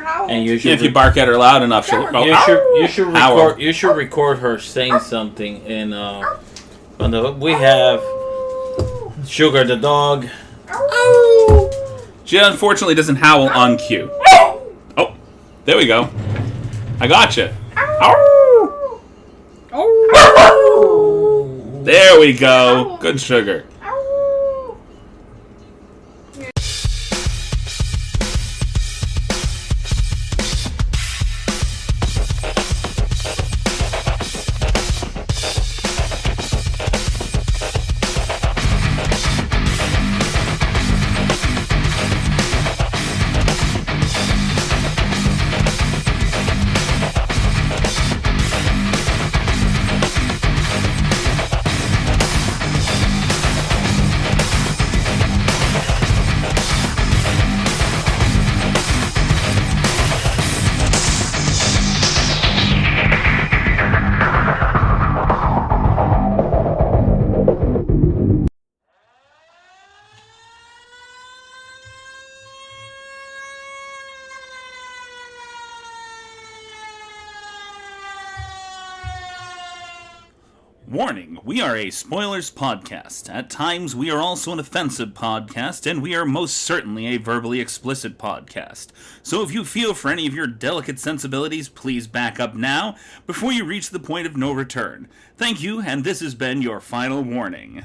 And you should if you bark at her loud enough, she'll go. You should record her saying something. And we have Sugar the dog. She unfortunately doesn't howl on cue. Oh, there we go. I gotcha. There we go. Good Sugar. Warning, we are a spoilers podcast. At times, we are also an offensive podcast, and we are most certainly a verbally explicit podcast. So if you feel for any of your delicate sensibilities, please back up now, before you reach the point of no return. Thank you, and this has been your final warning.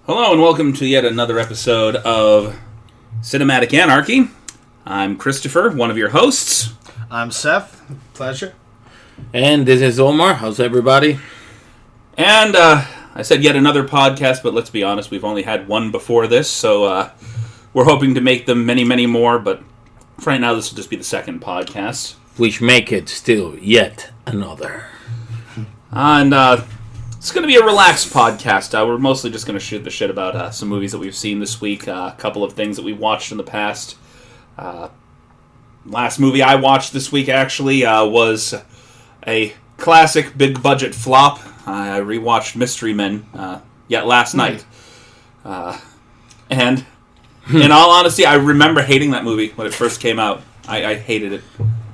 Hello, and welcome to yet another episode of Cinematic Anarchy. I'm Christopher, one of your hosts. I'm Seth. Pleasure. And this is Omar. How's everybody? And I said yet another podcast, but let's be honest, we've only had one before this, so we're hoping to make them many, many more, but for right now this will just be the second podcast. Which make it still yet another. And it's going to be a relaxed podcast. We're mostly just going to shoot the shit about some movies that we've seen this week, a couple of things that we've watched in the past. Last movie I watched this week, actually, was a classic big-budget flop. I rewatched Mystery Men yet last night. And in all honesty, I remember hating that movie when it first came out. I hated it.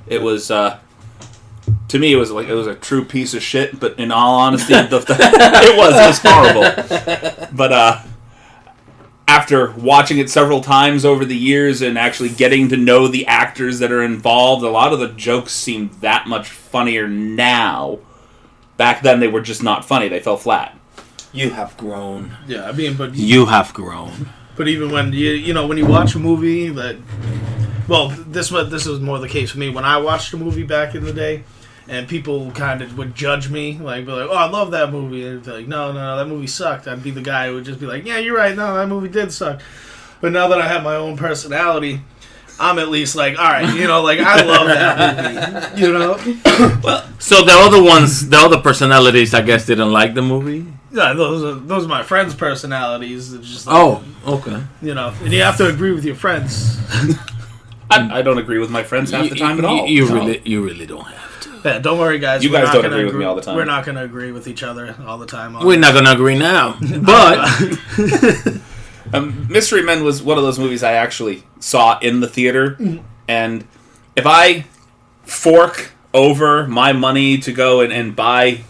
It was... to me, it was a true piece of shit. But in all honesty, it was horrible. But after watching it several times over the years and actually getting to know the actors that are involved, a lot of the jokes seem that much funnier now. Back then, they were just not funny; they fell flat. You have grown. Yeah, I mean, but you have grown. But even when when you watch a movie that, well, this was more the case for me when I watched a movie back in the day. And people kind of would judge me, be like, oh, I love that movie. And they'd be like, no, that movie sucked. I'd be the guy who would just be like, yeah, you're right, no, that movie did suck. But now that I have my own personality, I'm at least like, all right, I love that movie, Well, so the other personalities, I guess, didn't like the movie? Yeah, those are my friends' personalities. It's just okay. And you have to agree with your friends. I don't agree with my friends half the time at all. You really don't have. Yeah, don't worry, guys. You guys don't agree with me all the time. We're not going to agree with each other all the time. We're not going to agree now. But Mystery Men was one of those movies I actually saw in the theater. And if I fork over my money to go and buy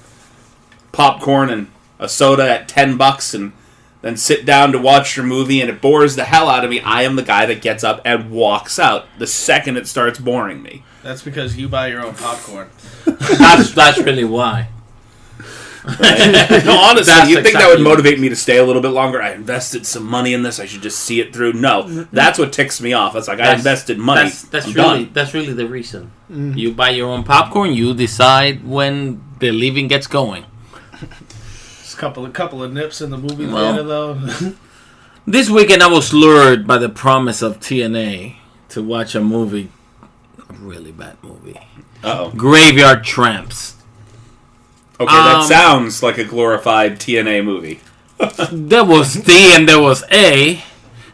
popcorn and a soda at $10 and then sit down to watch your movie and it bores the hell out of me, I am the guy that gets up and walks out the second it starts boring me. That's because you buy your own popcorn. That's really why. Right. No, honestly, you'd think that would motivate me to stay a little bit longer. I invested some money in this. I should just see it through. No, that's what ticks me off. It's like I invested money. That's really the reason. Mm-hmm. You buy your own popcorn. You decide when the leaving gets going. Just a couple of nips in the movie theater, though. This weekend, I was lured by the promise of TNA to watch a movie. A really bad movie. Uh-oh. Graveyard Tramps. Okay, that sounds like a glorified TNA movie. There was D and there was A,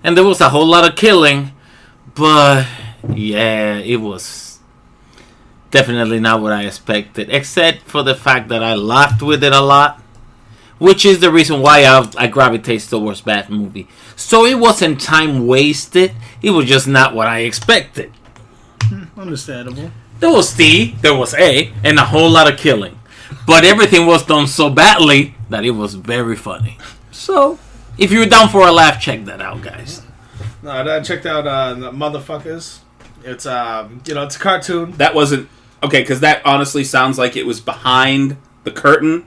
and there was a whole lot of killing, but yeah, it was definitely not what I expected, except for the fact that I laughed with it a lot. which is the reason why I gravitate towards that movie. So it wasn't time wasted. It was just not what I expected. Understandable. There was D, there was A, and a whole lot of killing. But everything was done so badly that it was very funny. So, if you're down for a laugh, check that out, guys. No, I checked out Motherfuckers. It's it's a cartoon. That wasn't okay because that honestly sounds like it was behind the curtain.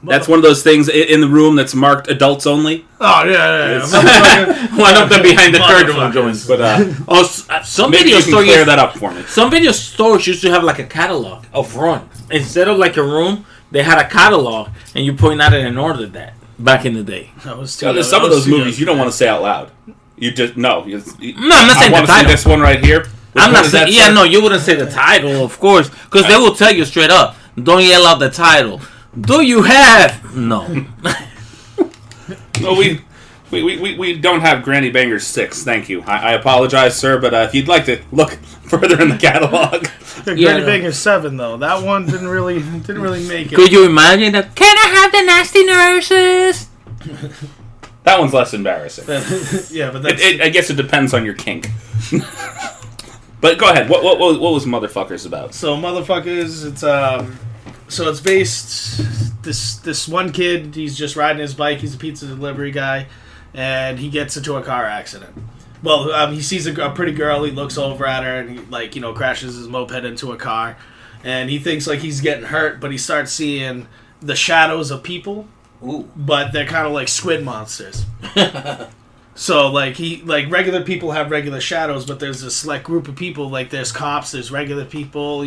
That's one of those things in the room that's marked adults only. Oh yeah. One of them behind the curtain joints. But some maybe video you can stores clear that up for me. Some video stores used to have like a catalog of run instead of like a room. They had a catalog, and you point out it and ordered that back in the day. There's some of those movies you don't want to say out loud. You just no. No, I'm not saying I the want to see title. this one right here. I'm not saying. Yeah, no, you wouldn't say the title, of course, because they will tell you straight up. Don't yell out the title. Do you have no? Well, we don't have Granny Bangers 6. Thank you. I apologize, sir, but if you'd like to look further in the catalog, Granny Bangers 7 though. That one didn't really make it. Could you imagine that? Can I have the nasty nurses? that one's less embarrassing. Yeah, but that's... I guess it depends on your kink. But go ahead. What was Motherfuckers about? So Motherfuckers, it's based this one kid. He's just riding his bike. He's a pizza delivery guy, and he gets into a car accident. Well, he sees a pretty girl. He looks over at her, and he crashes his moped into a car, and he thinks like he's getting hurt, but he starts seeing the shadows of people. Ooh. But they're kind of like squid monsters. So, regular people have regular shadows, but there's a select group of people, like, there's cops, there's regular people,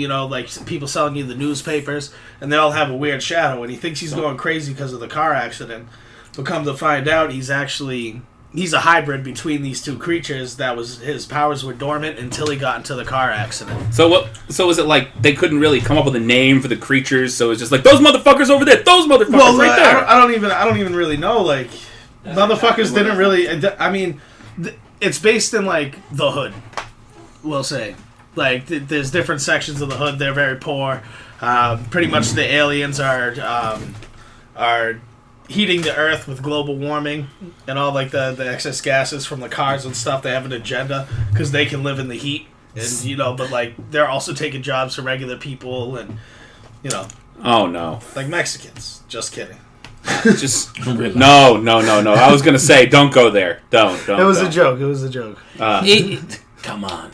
people selling you the newspapers, and they all have a weird shadow, and he thinks he's going crazy because of the car accident. But come to find out, he's a hybrid between these two creatures his powers were dormant until he got into the car accident. So was it like they couldn't really come up with a name for the creatures, so it's just like, those motherfuckers over there, those motherfuckers right there. I don't even really know, like... Motherfuckers didn't really... I mean, it's based in, like, the hood, we'll say. Like, there's different sections of the hood. They're very poor. Pretty much the aliens are heating the earth with global warming and all, like, the excess gases from the cars and stuff. They have an agenda because they can live in the heat. And, but, like, they're also taking jobs from regular people and, Oh, no. like Mexicans. Just kidding. Just no. I was gonna say, don't go there. Don't. It was a joke. It was a joke. Come on.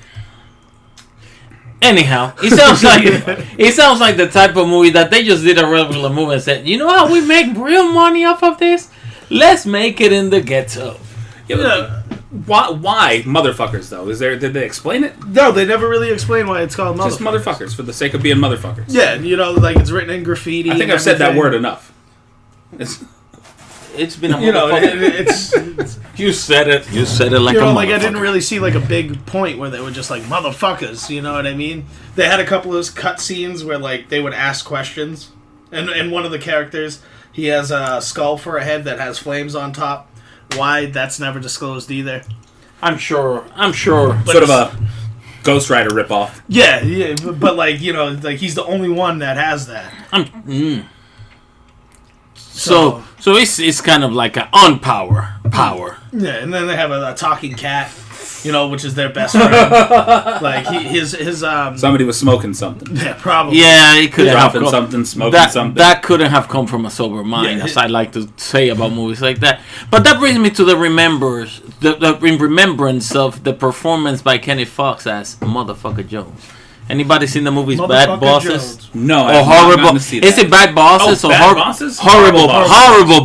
Anyhow, it sounds like the type of movie that they just did a regular movie and said, you know how we make real money off of this? Let's make it in the ghetto. Yeah. Why motherfuckers though? Did they explain it? No, they never really explain why it's called motherfuckers. Just motherfuckers for the sake of being motherfuckers. Yeah, like it's written in graffiti. I think I've said that word enough. It's been a motherfucker. You said it. You said it like a motherfucker. Like I didn't really see like a big point where they were just like motherfuckers. You know what I mean? They had a couple of those cut scenes where like they would ask questions, and one of the characters, he has a skull for a head that has flames on top. Why? That's never disclosed either. I'm sure. Sort of a Ghost Rider ripoff. Yeah, but like like he's the only one that has that. So it's kind of like an power. Yeah, and then they have a talking cat, which is their best friend. Like his somebody was smoking something. Yeah, probably. Yeah, it could have dropping something, smoking something. That couldn't have come from a sober mind, as I like to say about movies like that. But that brings me to the remembrance of the performance by Kenny Fox as Motherfucker Jones. Anybody seen the movies Bad Bosses? Jones. No, or horrible. Is it Bad Bosses or Bosses? Horrible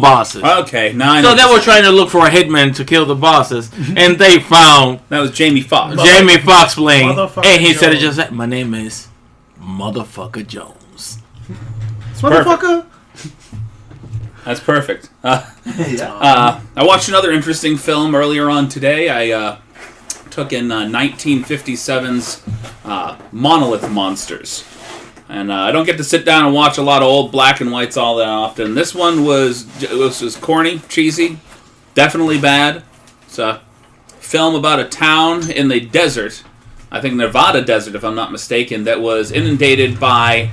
Bosses. Okay, so they were trying to look for a hitman to kill the bosses, and they found that was Jamie Foxx. Jamie Foxx playing, and he said it just like, "My name is Motherfucker Jones." Motherfucker. That's perfect. I watched another interesting film earlier on today. I took in 1957's Monolith Monsters. And I don't get to sit down and watch a lot of old black and whites all that often. This one was corny, cheesy, definitely bad. It's a film about a town in the desert, I think Nevada desert if I'm not mistaken, that was inundated by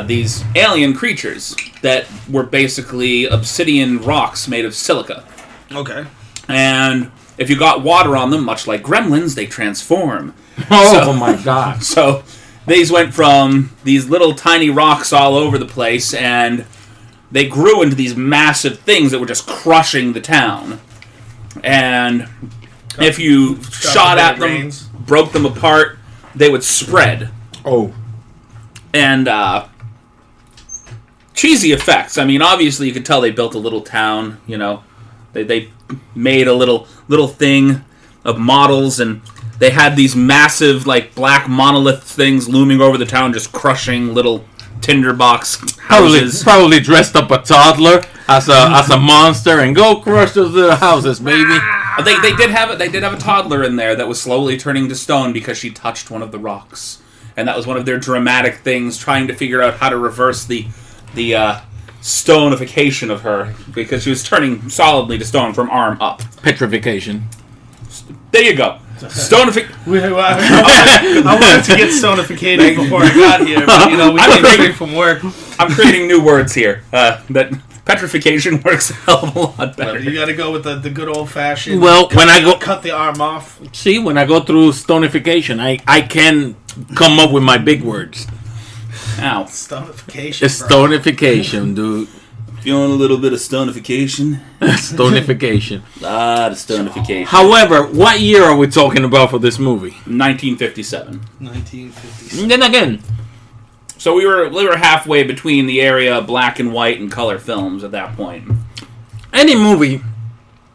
these alien creatures that were basically obsidian rocks made of silica. Okay. And if you got water on them, much like gremlins, they transform. Oh my god. So these went from these little tiny rocks all over the place, and they grew into these massive things that were just crushing the town. And if you shot at them, broke them apart, they would spread. Oh. And cheesy effects. I mean, obviously you could tell they built a little town, you know. They made a little thing of models, and they had these massive, like, black monolith things looming over the town, just crushing little tinderbox houses. Probably dressed up a toddler as a monster and go crush those little houses, baby. They did have a toddler in there that was slowly turning to stone because she touched one of the rocks, and that was one of their dramatic things, trying to figure out how to reverse the stonification of her, because she was turning solidly to stone from arm up. Petrification. There you go. Stonification. I wanted to get stonificated before I got here, but we came straight from work. I'm creating new words here. That petrification works a hell of a lot better. You got to go with the good old fashioned. Well, cut the arm off. See, when I go through stonification, I can come up with my big words. Ow. Stonification. It's stonification, dude. Feeling a little bit of stonification. Stonification. A lot of stonification. However, what year are we talking about for this movie? 1957. 1957. Then again, so we were halfway between the area of black and white and color films at that point. any movie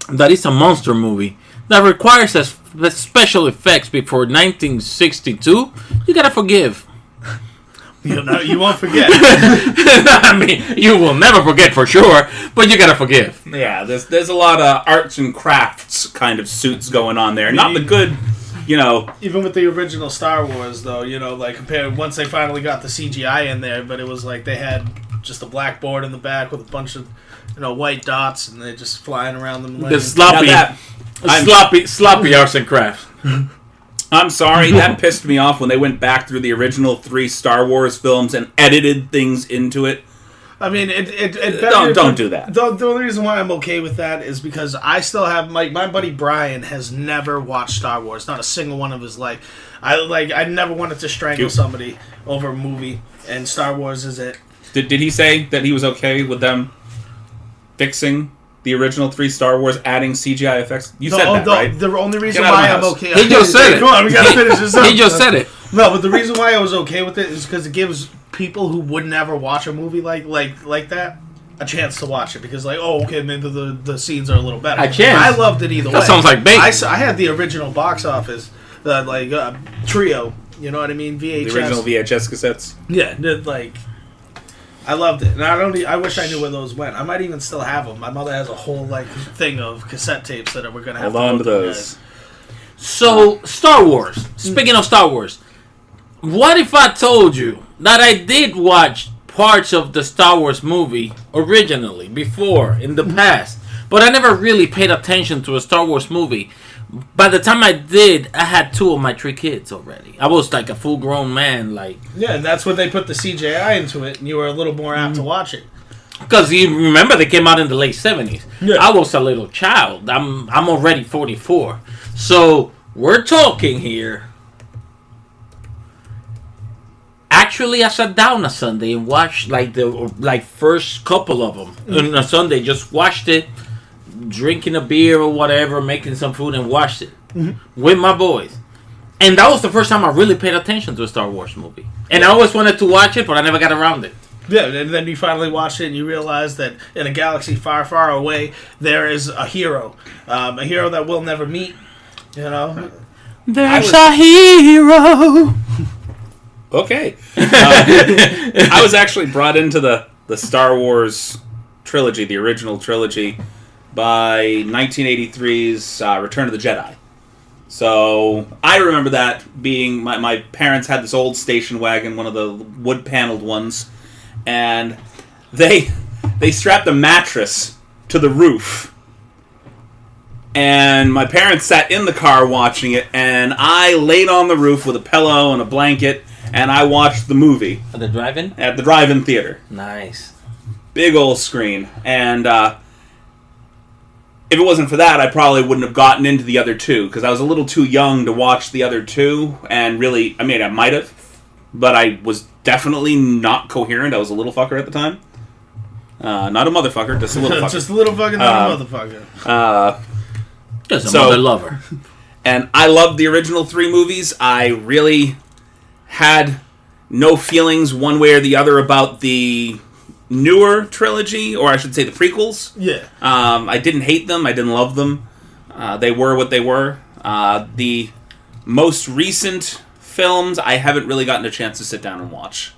that is a monster movie that requires special effects before 1962, you gotta forgive. You won't forget. I mean, you will never forget for sure, but you gotta forgive. Yeah, there's a lot of arts and crafts kind of suits going on there. Not the good, Even with the original Star Wars, though, compared once they finally got the CGI in there, but it was like they had just a blackboard in the back with a bunch of, white dots, and they're just flying around them. The sloppy arts and crafts. I'm sorry, that pissed me off when they went back through the original 3 Star Wars films and edited things into it. I mean, don't do that. The only reason why I'm okay with that is because I still have my buddy Brian has never watched Star Wars, not a single one of his life. I never wanted to strangle somebody over a movie, and Star Wars is it. Did he say that he was okay with them fixing the original 3 Star Wars, adding CGI effects? You said that, right? The only reason why I'm okay... He just said it. Come on, we gotta finish this up. He just said it. No, but the reason why I was okay with it is because it gives people who would never watch a movie like that a chance to watch it. Because, maybe the scenes are a little better. A chance? I loved it either way. That sounds like bait. I had the original box office, trio, you know what I mean? VHS. The original VHS cassettes? Yeah, I loved it, and I wish I knew where those went. I might even still have them. My mother has a whole thing of cassette tapes that we're gonna have. Hold on to those. So, Star Wars. Speaking of Star Wars, what if I told you that I did watch parts of the Star Wars movie originally before in the past, but I never really paid attention to a Star Wars movie? By the time I did, I had 2 of my 3 kids already. I was like a full-grown man, Yeah, and that's when they put the CGI into it, and you were a little more apt to watch it. Because you remember they came out in the late 70s. Yeah. I was a little child. I'm already 44. So, we're talking here. Actually, I sat down a Sunday and watched the first couple of them. On a Sunday, just watched it, drinking a beer or whatever, making some food, and watched it with my boys. And that was the first time I really paid attention to a Star Wars movie. And I always wanted to watch it, but I never got around it. Yeah, and then you finally watch it and you realize that in a galaxy far, far away, there is a hero that we'll never meet, There's a hero. Okay. I was actually brought into the Star Wars trilogy, the original trilogy, by 1983's Return of the Jedi. So I remember that being my parents had this old station wagon, one of the wood paneled ones, and they strapped a mattress to the roof. And my parents sat in the car watching it, and I laid on the roof with a pillow and a blanket, and I watched the movie At the drive-in? at the drive-in theater. Nice. Big old screen. And if it wasn't for that, I probably wouldn't have gotten into the other two, because I was a little too young to watch the other two, and really, I mean, I might have, but I was definitely not coherent. I was a little fucker at the time. Not a motherfucker, just a little fucker. Just a little fucking motherfucker. Just a mother lover. And I loved the original three movies. I really had no feelings one way or the other about the newer trilogy, or I should say the prequels. Yeah. I didn't hate them. I didn't love them. They were what they were. The most recent films, I haven't really gotten a chance to sit down and watch.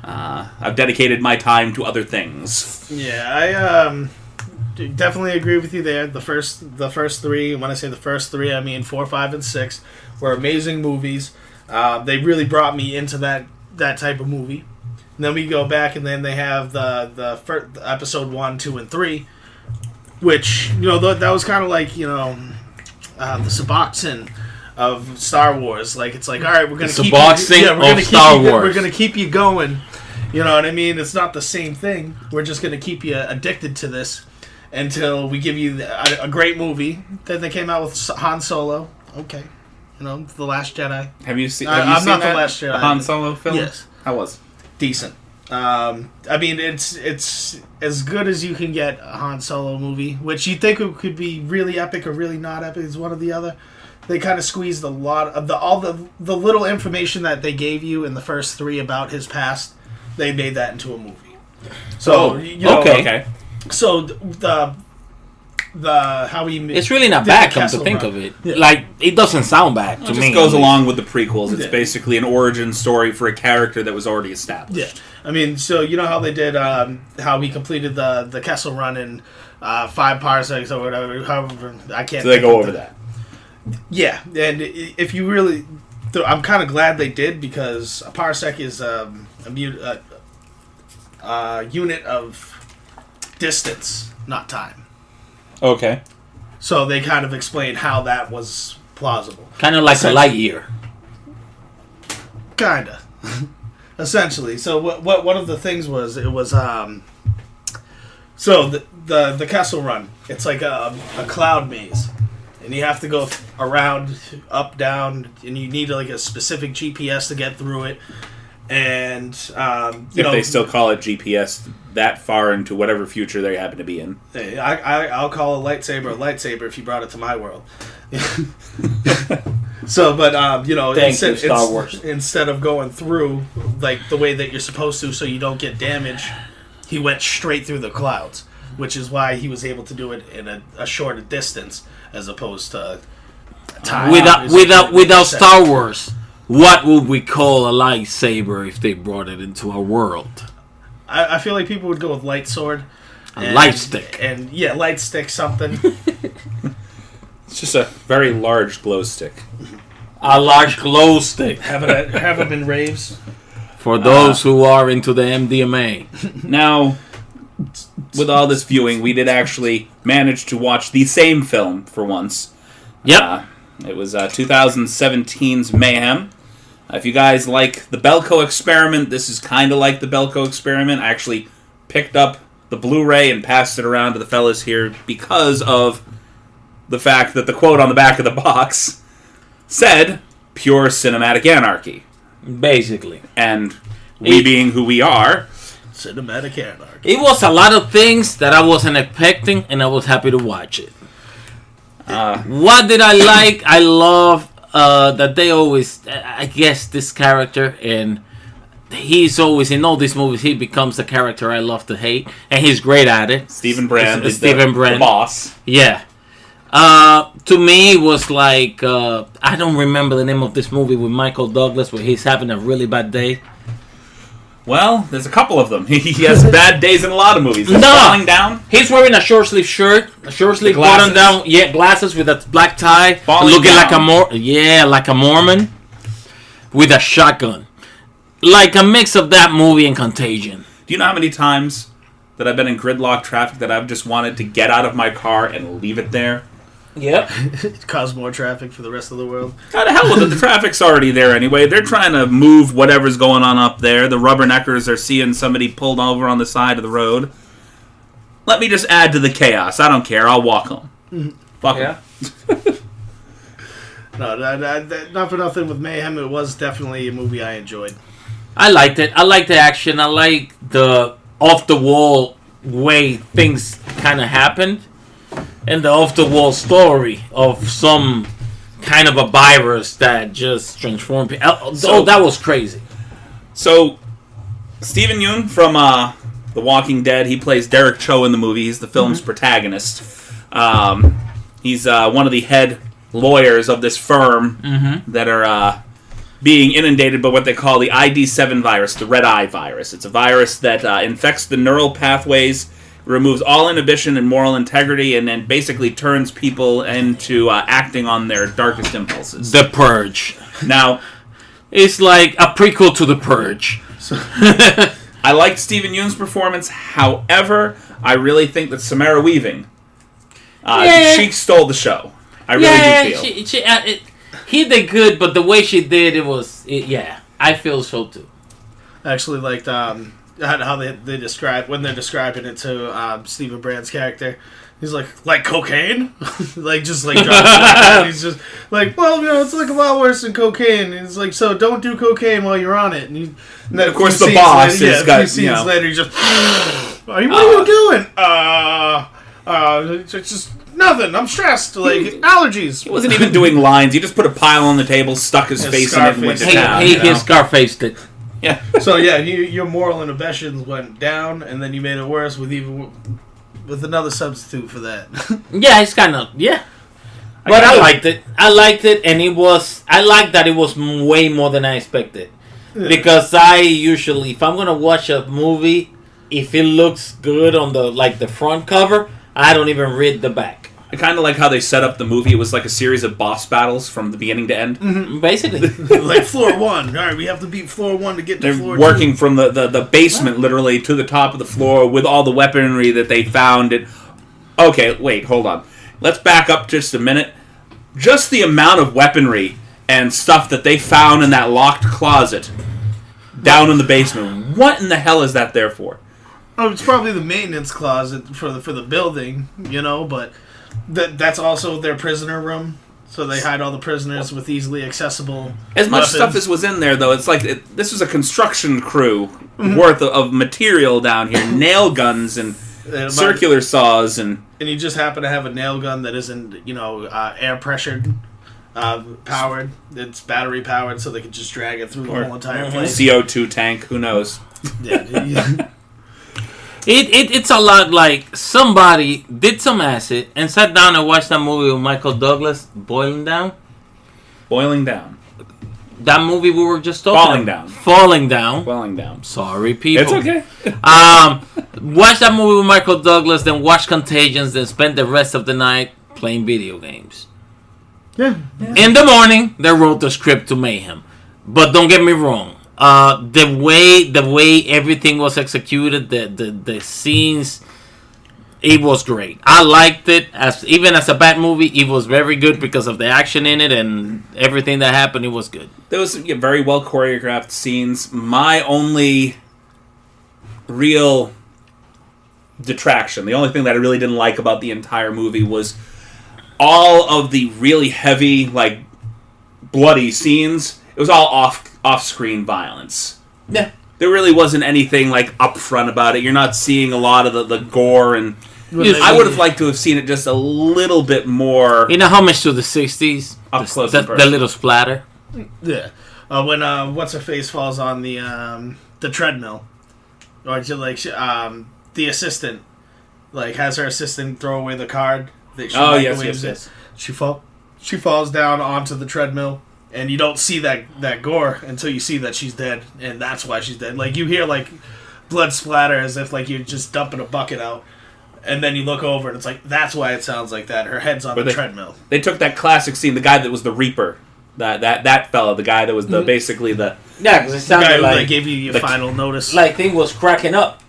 I've dedicated my time to other things. Yeah, I definitely agree with you there. The first three, when I say the first three, I mean 4, 5, and 6, were amazing movies. They really brought me into that type of movie. And then we go back, and then they have the first, episode 1, 2, and 3, which, you know, that was kind of like, you know, the Suboxone of Star Wars. Like, it's like, all right, we're gonna keep we're gonna keep you going. You know what I mean? It's not the same thing. We're just gonna keep you addicted to this until we give you a great movie. Then they came out with Han Solo. Okay, you know, The Last Jedi. Have you seen? I'm not that? The Last Jedi. The Han Solo film. Yes. How was? Decent. I mean, it's as good as you can get a Han Solo movie, which you think it could be really epic or really not epic. It's one or the other. They kind of squeezed a lot of all the little information that they gave you in the first three about his past. They made that into a movie. So you know, okay. So the how he it's really not bad. Come to think of it, like it doesn't sound bad to me. It just goes along with the prequels. It's basically an origin story for a character that was already established. Yeah, I mean, so you know how they did how he completed the Kessel Run in 5 parsecs or whatever. However, I can't. So they go over that. Yeah, and if you really, I'm kind of glad they did, because a parsec is a unit of distance, not time. Okay. So they kind of explained how that was plausible. Kind of like a light year. Kinda. Essentially. So what one of the things was, it was so the Kessel Run, it's like a cloud maze. And you have to go around, up, down, and you need like a specific GPS to get through it. And if they still call it GPS that far into whatever future they happen to be in, I'll call a lightsaber if you brought it to my world. So, but you know, Star Wars. Instead of going through like the way that you're supposed to, so you don't get damage, he went straight through the clouds, which is why he was able to do it in a shorter distance as opposed to time. Without Star Wars, what would we call a lightsaber if they brought it into our world? I feel like people would go with light sword. Light stick. And yeah, light stick something. It's just a very large glow stick. A large glow stick. Have it in raves. For those who are into the MDMA. Now, with all this viewing, we did actually manage to watch the same film for once. Yep. It was 2017's Mayhem. If you guys like the Belko Experiment, this is kind of like the Belko Experiment. I actually picked up the Blu-ray and passed it around to the fellas here because of the fact that the quote on the back of the box said, "Pure Cinematic Anarchy." Basically. And we being who we are... Cinematic Anarchy. It was a lot of things that I wasn't expecting, and I was happy to watch it. What did I like? I love that they always, I guess, this character, and he's always, in all these movies, he becomes the character I love to hate, and he's great at it. Stephen Brand is Stephen the boss. Yeah. To me, it was like, I don't remember the name of this movie with Michael Douglas, where he's having a really bad day. Well, there's a couple of them. He has bad days in a lot of movies. No! Falling Down. He's wearing a short sleeve shirt, a short sleeve button down, glasses with a black tie, looking Down. like a Mormon, with a shotgun. Like a mix of that movie and Contagion. Do you know how many times that I've been in gridlock traffic that I've just wanted to get out of my car and leave it there? Yep. Cause more traffic for the rest of the world. How the hell with it? The traffic's already there anyway. They're trying to move whatever's going on up there. The rubberneckers are seeing somebody pulled over on the side of the road. Let me just add to the chaos. I don't care. I'll walk home. Fuck Yeah. No, not for nothing with Mayhem. It was definitely a movie I enjoyed. I liked it. I liked the action. I like the off-the-wall way things kind of happened. And the off-the-wall story of some kind of a virus that just transformed people. Oh, that was crazy. So, Stephen Yeun from The Walking Dead, he plays Derek Cho in the movie. He's the film's protagonist. He's one of the head lawyers of this firm that are being inundated by what they call the ID7 virus, the red eye virus. It's a virus that infects the neural pathways, removes all inhibition and moral integrity, and then basically turns people into acting on their darkest impulses. The Purge. Now, it's like a prequel to The Purge. I liked Stephen Yeun's performance. However, I really think that Samara Weaving, she stole the show. I really do feel. He did good, but the way she did I feel so too. I actually liked how they describe when they're describing it to Stephen Brand's character. He's like cocaine, just he's just like, well, it's like a lot worse than cocaine. And he's like, so don't do cocaine while you're on it. And then of course the boss later, has got, a few scenes later, he just, what are you doing? It's just nothing. I'm stressed. Like allergies. He wasn't even doing lines. He just put a pile on the table, stuck his face in it, and went to town. He Scarfaced it. Yeah. So yeah, your moral inhibitions went down, and then you made it worse with another substitute for that. Yeah, it's kind of But I liked it. I liked it, and I liked that it was way more than I expected. Yeah. Because I usually, if I'm gonna watch a movie, if it looks good on the front cover, I don't even read the back. I kind of like how they set up the movie. It was like a series of boss battles from the beginning to end. Mm-hmm. Basically. Like floor 1. All right, we have to beat floor 1 to get to floor 2. They're working from the basement literally to the top of the floor with all the weaponry that they found. Okay, wait, hold on. Let's back up just a minute. Just the amount of weaponry and stuff that they found in that locked closet down in the basement. What in the hell is that there for? Oh, it's probably the maintenance closet for the building, but that's also their prisoner room. So they hide all the prisoners with easily accessible As much weapons. stuff as was in there, though, it's like this was a construction crew worth of material down here. Nail guns and circular saws and you just happen to have a nail gun that isn't, air pressured, powered. It's battery powered, so they can just drag it through the whole entire place. CO2 tank, who knows? Yeah. It's a lot like somebody did some acid and sat down and watched that movie with Michael Douglas, Boiling Down. Boiling Down. That movie we were just talking about. Falling Down. Sorry, people. It's okay. Watch that movie with Michael Douglas, then watch Contagions, then spend the rest of the night playing video games. Yeah. In the morning, they wrote the script to Mayhem. But don't get me wrong. The way everything was executed, the scenes, it was great. I liked it. Even as a bad movie, it was very good because of the action in it and everything that happened. It was good. There was very well choreographed scenes. My only real detraction, the only thing that I really didn't like about the entire movie was all of the really heavy, bloody scenes. It was all off-screen violence. Yeah. There really wasn't anything, upfront about it. You're not seeing a lot of the gore, and I would have liked to have seen it just a little bit more... homage to the 60s. Up close the little splatter. Yeah. When What's-Her-Face falls on the treadmill. Or, the assistant, has her assistant throw away the card. That she microwaves yes. She falls down onto the treadmill. And you don't see that gore until you see that she's dead, and that's why she's dead. You hear blood splatter as if you're just dumping a bucket out, and then you look over and it's that's why it sounds like that. Her head's on the treadmill. They took that classic scene, the guy that was the Reaper, that fella, the guy that was basically the because it sounded the guy who gave you your final notice. Thing was cracking up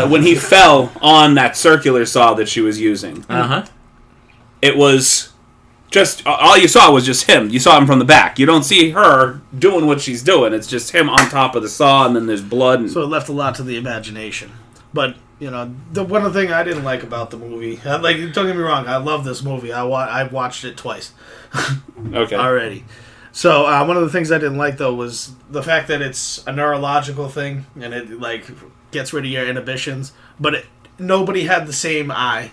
when he fell on that circular saw that she was using. it was just all you saw was just him. You saw him from the back. You don't see her doing what she's doing. It's just him on top of the saw, and then there's blood. And... So it left a lot to the imagination. But the one thing I didn't like about the movie, don't get me wrong, I love this movie. I've watched it twice. Okay. Already. So one of the things I didn't like though was the fact that it's a neurological thing and it gets rid of your inhibitions, but nobody had the same eye.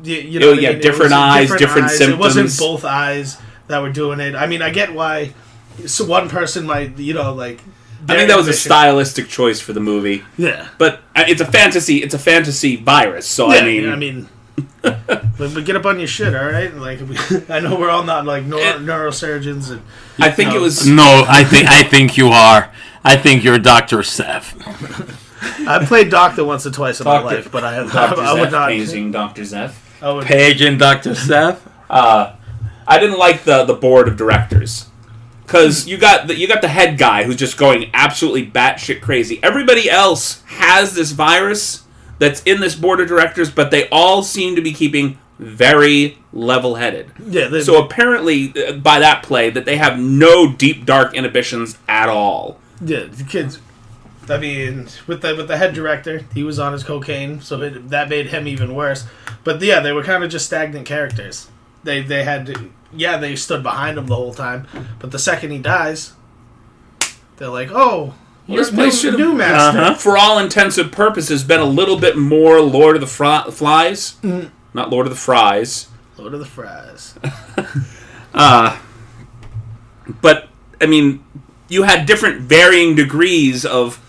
You know, different eyes, different symptoms. It wasn't both eyes that were doing it. I mean, I get why one person might, I think that was a stylistic choice for the movie. Yeah, but it's a fantasy. It's a fantasy virus. So yeah, but get up on your shit, all right? I know we're all not neurosurgeons, and I think it was no. I think you are. I think you're Dr. Seth. I played doctor once or twice in my life, but I would not. Paging Dr. Zeph. Paging Dr. Seth. I didn't like the board of directors. Because you got the head guy who's just going absolutely batshit crazy. Everybody else has this virus that's in this board of directors, but they all seem to be keeping very level-headed. Yeah. So apparently, by that play, that they have no deep, dark inhibitions at all. Yeah, the kids. I mean, with the head director, he was on his cocaine, so that made him even worse. But yeah, they were kind of just stagnant characters. They stood behind him the whole time, but the second he dies, they're like, "Oh, this place should new master." For all intents and purposes, been a little bit more Lord of the Flies, not Lord of the Fries. Lord of the Fries. But I mean, you had different varying degrees of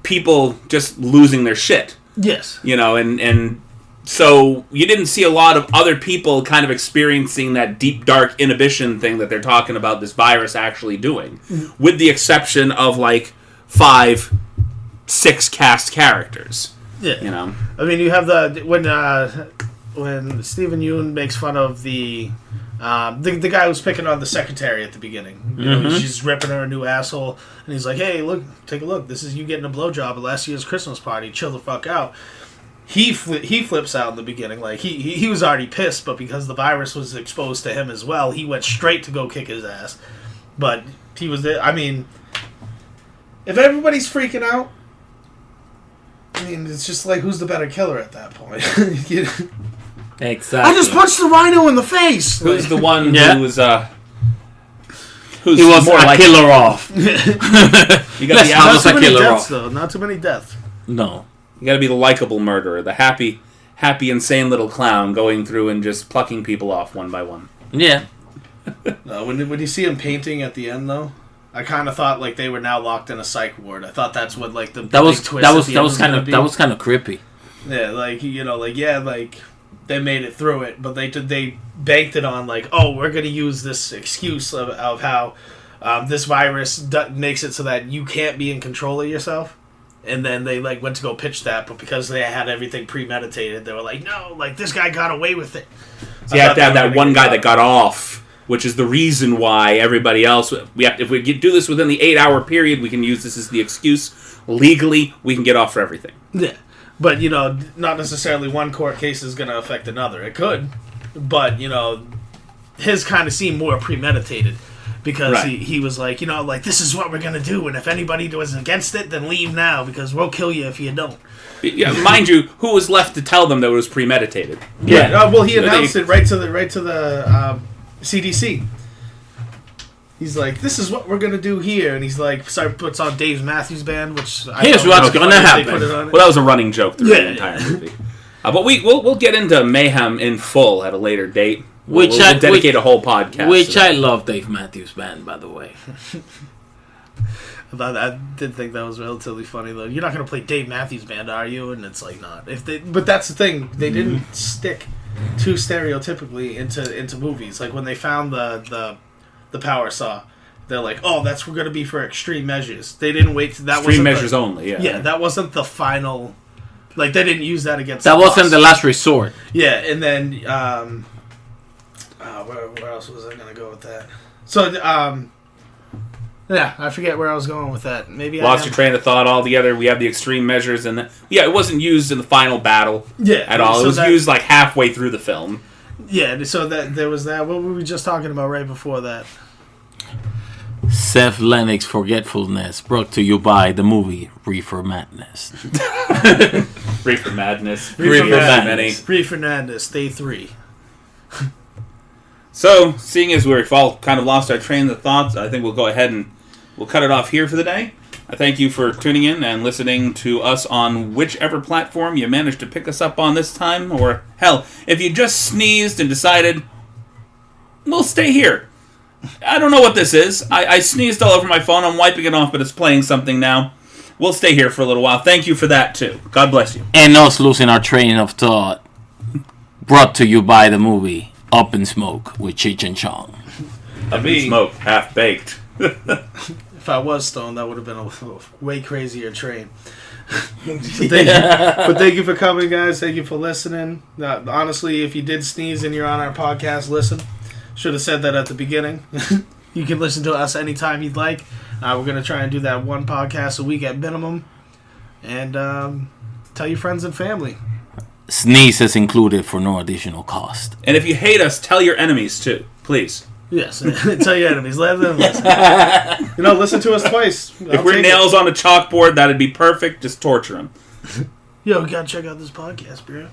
people just losing their shit. Yes. And so you didn't see a lot of other people kind of experiencing that deep, dark inhibition thing that they're talking about this virus actually doing. With the exception of 5, 6 cast characters. Yeah. I mean, you have when Stephen Yeun makes fun of the guy who's picking on the secretary at the beginning. She's ripping her a new asshole, and he's like, "Hey, look, take a look. This is you getting a blowjob at last year's Christmas party. Chill the fuck out." He flips out in the beginning. He was already pissed, but because the virus was exposed to him as well, he went straight to go kick his ass. But he was there. I mean, if everybody's freaking out, it's just who's the better killer at that point? Exactly. I just punched the rhino in the face. Who's the one who was he was a killer off. You got not too many deaths, though. Not too many deaths. No. You gotta be the likable murderer, the happy, insane little clown going through and just plucking people off one by one. Yeah. When you see him painting at the end, though, I kind of thought they were now locked in a psych ward. I thought that's what the big twist that was kind of creepy. Yeah, they made it through it, but they banked it on we're gonna use this excuse of how this virus makes it so that you can't be in control of yourself. And then they went to go pitch that, but because they had everything premeditated, they were like, "No, this guy got away with it." So you have to have that one guy that got off, which is the reason why everybody else. If we do this within the 8-hour period, we can use this as the excuse. Legally, we can get off for everything. Yeah, but not necessarily one court case is going to affect another. It could, but his kind of seemed more premeditated. Because right. he was this is what we're going to do, and if anybody was against it, then leave now, because we'll kill you if you don't. Yeah, mind you, who was left to tell them that it was premeditated? Yeah. Well, he announced it right to the CDC. He's like, this is what we're going to do here, and he's puts on Dave Matthews Band, which... Here's what's going to happen. Well, that was a running joke through the entire movie. But we'll get into Mayhem in full at a later date. We'll dedicate a whole podcast. Which I love Dave Matthews Band, by the way. I did think that was relatively funny, though. You're not going to play Dave Matthews Band, are you? And it's not. But that's the thing. They didn't stick too stereotypically into movies. When they found the power saw, they're like, "Oh, we're going to be for extreme measures." They didn't wait. Extreme measures only. Yeah. Yeah, that wasn't the final. They didn't use that against. That wasn't the last resort. Yeah, and then. Where else was I going to go with that? So, I forget where I was going with that. Maybe lost your train of thought altogether. We have the extreme measures, and it wasn't used in the final battle at all. It was used halfway through the film. Yeah, so that there was that. What were we just talking about right before that? Seth Lennox Forgetfulness, brought to you by the movie Reefer Madness. Reefer Madness. Reefer Madness. Reefer Madness, Day 3. So, seeing as we've all kind of lost our train of thoughts, I think we'll go ahead and we'll cut it off here for the day. I thank you for tuning in and listening to us on whichever platform you managed to pick us up on this time. Or, hell, if you just sneezed and decided, we'll stay here. I don't know what this is. I sneezed all over my phone. I'm wiping it off, but it's playing something now. We'll stay here for a little while. Thank you for that, too. God bless you. And us losing our train of thought, brought to you by the movie Up in Smoke with Cheech and Chong. Up in smoke, half-baked. If I was stoned, that would have been a way crazier train. But thank you for coming, guys. Thank you for listening. Honestly, if you did sneeze and you're on our podcast, listen. Should have said that at the beginning. You can listen to us anytime you'd like. We're going to try and do that one podcast a week at minimum. And tell your friends and family. Sneeze is included for no additional cost. And if you hate us, tell your enemies, too. Please. Yes, tell your enemies. Let them listen. Listen to us twice. If we're nails on a chalkboard, that'd be perfect. Just torture them. Yo, we got to check out this podcast, bro.